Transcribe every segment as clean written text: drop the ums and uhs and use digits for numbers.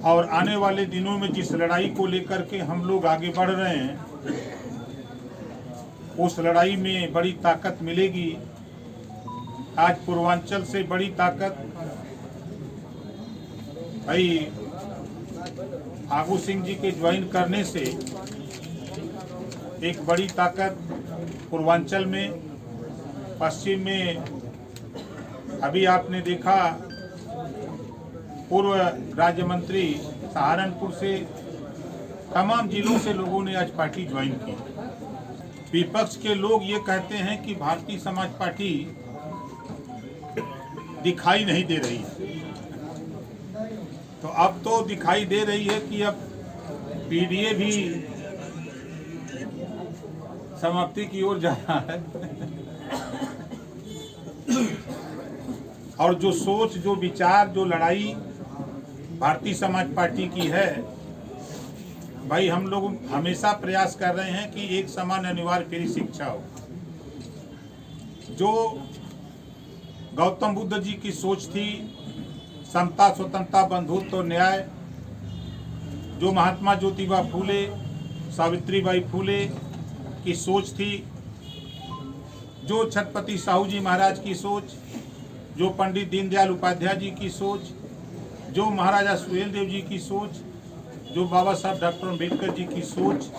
और आने वाले दिनों में जिस लड़ाई को लेकर के हम लोग आगे बढ़ रहे हैं, उस लड़ाई में बड़ी ताकत मिलेगी। आज पूर्वांचल से बड़ी ताकत भाई आगू सिंह जी के ज्वाइन करने से एक बड़ी ताकत पूर्वांचल में, पश्चिम में अभी आपने देखा पूर्व राज्य मंत्री सहारनपुर से, तमाम जिलों से लोगों ने आज पार्टी ज्वाइन की। विपक्ष के लोग ये कहते हैं कि भारतीय समाज पार्टी दिखाई नहीं दे रही, तो अब तो दिखाई दे रही है कि अब पीडीए भी समाप्ति की ओर जा रहा है। और जो सोच, जो विचार, जो लड़ाई भारतीय समाज पार्टी की है, भाई हम लोग हमेशा प्रयास कर रहे हैं कि एक समान अनिवार्य फ्री शिक्षा हो। जो गौतम बुद्ध जी की सोच थी, समता, स्वतंत्रता, बंधुत्व और न्याय, जो महात्मा ज्योतिबा फूले, सावित्रीबाई फूले की सोच थी, जो छत्रपति साहू जी महाराज की सोच, जो पंडित दीनदयाल उपाध्याय जी की सोच, जो महाराजा सुहेलदेव जी की सोच, जो बाबा साहब डॉक्टर अम्बेडकर जी की सोच,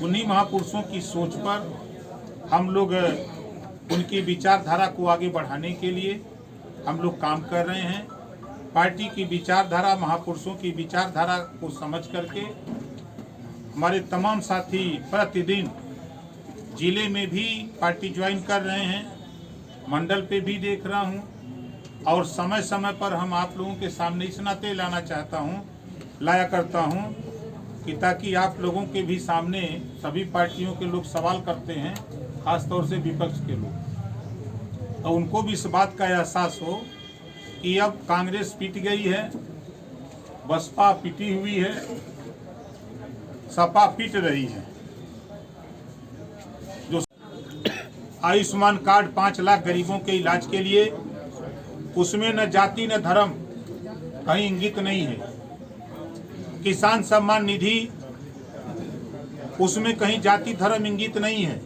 उन्हीं महापुरुषों की सोच पर हम लोग उनकी विचारधारा को आगे बढ़ाने के लिए हम लोग काम कर रहे हैं। पार्टी की विचारधारा, महापुरुषों की विचारधारा को समझ करके हमारे तमाम साथी प्रतिदिन जिले में भी पार्टी ज्वाइन कर रहे हैं, मंडल पे भी देख रहा हूं, और समय समय पर हम आप लोगों के सामने इस नाते लाना चाहता हूं, लाया करता हूं कि ताकि आप लोगों के भी सामने सभी पार्टियों के लोग सवाल करते हैं, खासतौर से विपक्ष के लोग, और उनको भी इस बात का एहसास हो कि अब कांग्रेस पिट गई है, बसपा पिटी हुई है, सपा पिट रही है। जो आयुष्मान कार्ड 5 लाख गरीबों के इलाज के लिए, उसमें न जाति न धर्म कहीं इंगित नहीं है। किसान सम्मान निधि, उसमें कहीं जाति धर्म इंगित नहीं है।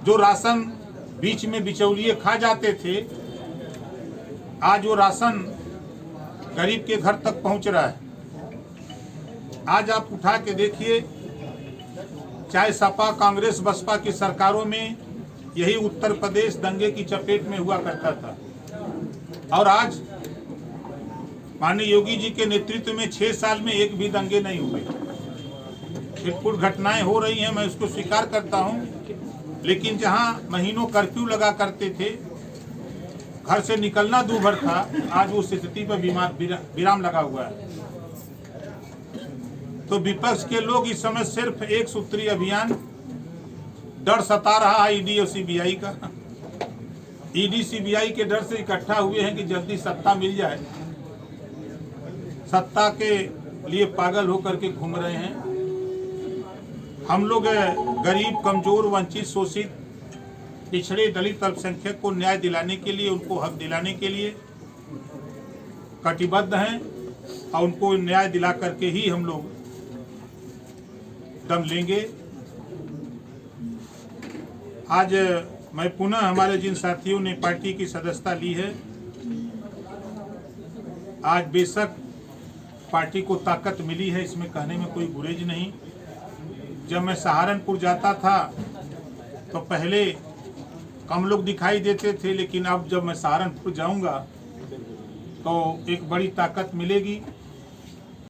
जो राशन बीच में बिचौलिए खा जाते थे, आज वो राशन गरीब के घर तक पहुंच रहा है। आज आप उठा के देखिए, चाहे सपा, कांग्रेस, बसपा की सरकारों में यही उत्तर प्रदेश दंगे की चपेट में हुआ करता था, और आज माननीय योगी जी के नेतृत्व में 6 साल में एक भी दंगे नहीं हुए। छिटपुट घटनाएं हो रही हैं, मैं उसको स्वीकार करता हूं, लेकिन जहां महीनों कर्फ्यू लगा करते थे, घर से निकलना दूभर था, आज उस स्थिति पर विराम लगा हुआ है। तो विपक्ष के लोग इस समय सिर्फ एक सूत्रीय अभियान, डर सता रहा है ईडी और सीबीआई का। ईडी सीबीआई के डर से इकट्ठा हुए हैं कि जल्दी सत्ता मिल जाए, सत्ता के लिए पागल होकर के घूम रहे हैं। हम लोग गरीब, कमजोर, वंचित, शोषित, पिछड़े, दलित, अल्पसंख्यक को न्याय दिलाने के लिए, उनको हक दिलाने के लिए कटिबद्ध हैं, और उनको न्याय दिला करके ही हम लोग दम लेंगे। आज मैं पुनः हमारे जिन साथियों ने पार्टी की सदस्यता ली है, आज बेशक पार्टी को ताकत मिली है, इसमें कहने में कोई गुरेज नहीं। जब मैं सहारनपुर जाता था तो पहले कम लोग दिखाई देते थे, लेकिन अब जब मैं सहारनपुर जाऊंगा तो एक बड़ी ताकत मिलेगी।